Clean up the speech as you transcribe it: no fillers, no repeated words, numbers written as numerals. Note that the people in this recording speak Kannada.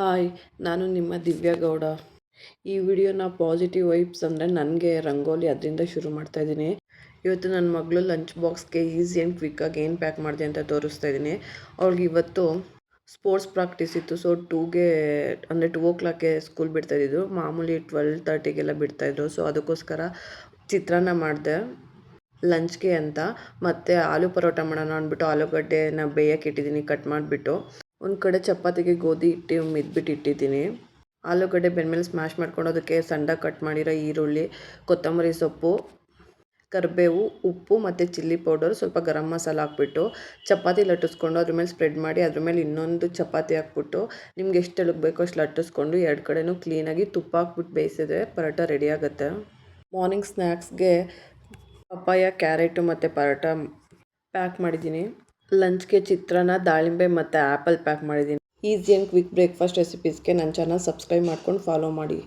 ಹಾಯ್, ನಾನು ನಿಮ್ಮ ದಿವ್ಯಾ ಗೌಡ. ಈ ವಿಡಿಯೋನ ಪಾಸಿಟಿವ್ ವೈಬ್ಸ್ ಅಂದರೆ ನನಗೆ ರಂಗೋಲಿ ಅದರಿಂದ ಶುರು ಮಾಡ್ತಾ ಇದ್ದೀನಿ. ಇವತ್ತು ನನ್ನ ಮಗಳು ಲಂಚ್ ಬಾಕ್ಸ್ಗೆ ಈಸಿ ಆ್ಯಂಡ್ ಕ್ವಿಕ್ಕಾಗಿ ಏನು ಪ್ಯಾಕ್ ಮಾಡಿದೆ ಅಂತ ತೋರಿಸ್ತಾ ಇದ್ದೀನಿ. ಅವ್ಳಿಗೆ ಇವತ್ತು ಸ್ಪೋರ್ಟ್ಸ್ ಪ್ರಾಕ್ಟೀಸ್ ಇತ್ತು. ಸೊ 2ಗೆ ಅಂದರೆ 2 o'clockಗೆ ಸ್ಕೂಲ್ ಬಿಡ್ತಾಯಿದ್ದು. ಮಾಮೂಲಿ 12:30ಗೆಲ್ಲ ಬಿಡ್ತಾಯಿದ್ರು. ಸೊ ಅದಕ್ಕೋಸ್ಕರ ಚಿತ್ರಾನ್ನ ಮಾಡಿದೆ ಲಂಚ್ಗೆ ಅಂತ. ಮತ್ತು ಆಲೂ ಪರೋಟ ಮಾಡೋಣ ಅಂದ್ಬಿಟ್ಟು ಆಲೂಗಡ್ಡೆನ ಬೇಯಕ್ಕೆ ಇಟ್ಟಿದ್ದೀನಿ ಕಟ್ ಮಾಡಿಬಿಟ್ಟು. ಒಂದು ಕಡೆ ಚಪಾತಿಗೆ ಗೋಧಿ ಹಿಟ್ಟು ಮಿದ್ಬಿಟ್ಟು ಇಟ್ಟಿದ್ದೀನಿ. ಆಲೂಗಡ್ಡೆ ಬೆಂದಮೇಲೆ ಸ್ಮ್ಯಾಶ್ ಮಾಡ್ಕೊಂಡು ಅದಕ್ಕೆ ಸಣ್ಣದಾಗಿ ಕಟ್ ಮಾಡಿರೋ ಈರುಳ್ಳಿ, ಕೊತ್ತಂಬರಿ ಸೊಪ್ಪು, ಕರಿಬೇವು, ಉಪ್ಪು ಮತ್ತು ಚಿಲ್ಲಿ ಪೌಡರ್, ಸ್ವಲ್ಪ ಗರಂ ಮಸಾಲ ಹಾಕ್ಬಿಟ್ಟು ಚಪಾತಿ ಲಟ್ಟಿಸ್ಕೊಂಡು ಅದ್ರ ಮೇಲೆ ಸ್ಪ್ರೆಡ್ ಮಾಡಿ ಅದ್ರ ಮೇಲೆ ಇನ್ನೊಂದು ಚಪಾತಿ ಹಾಕ್ಬಿಟ್ಟು ನಿಮ್ಗೆ ಎಷ್ಟು ತೆಳುಗೆ ಬೇಕೋ ಅಷ್ಟು ಲಟ್ಟಿಸ್ಕೊಂಡು ಎರಡು ಕಡೆನೂ ಕ್ಲೀನಾಗಿ ತುಪ್ಪ ಹಾಕ್ಬಿಟ್ಟು ಬೇಯಿಸಿದ್ರೆ ಪರೋಟ ರೆಡಿ ಆಗುತ್ತೆ. ಮಾರ್ನಿಂಗ್ ಸ್ನ್ಯಾಕ್ಸ್ಗೆ ಪಪ್ಪಾಯ, ಕ್ಯಾರೆಟು ಮತ್ತು ಪರೋಟ ಪ್ಯಾಕ್ ಮಾಡಿದ್ದೀನಿ. ಲಂಚ್ಗೆ ಚಿತ್ರಾನ್ನ, ದಾಳಿಂಬೆ ಮತ್ತು ಆ್ಯಪಲ್ ಪ್ಯಾಕ್ ಮಾಡಿದ್ದೀನಿ. ಈಸಿ ಆ್ಯಂಡ್ ಕ್ವಿಕ್ ಬ್ರೇಕ್ಫಾಸ್ಟ್ ರೆಸಿಪೀಸ್ಗೆ ನನ್ನ ಚಾನಲ್ ಸಬ್ಸ್ಕ್ರೈಬ್ ಮಾಡ್ಕೊಂಡು ಫಾಲೋ ಮಾಡಿ.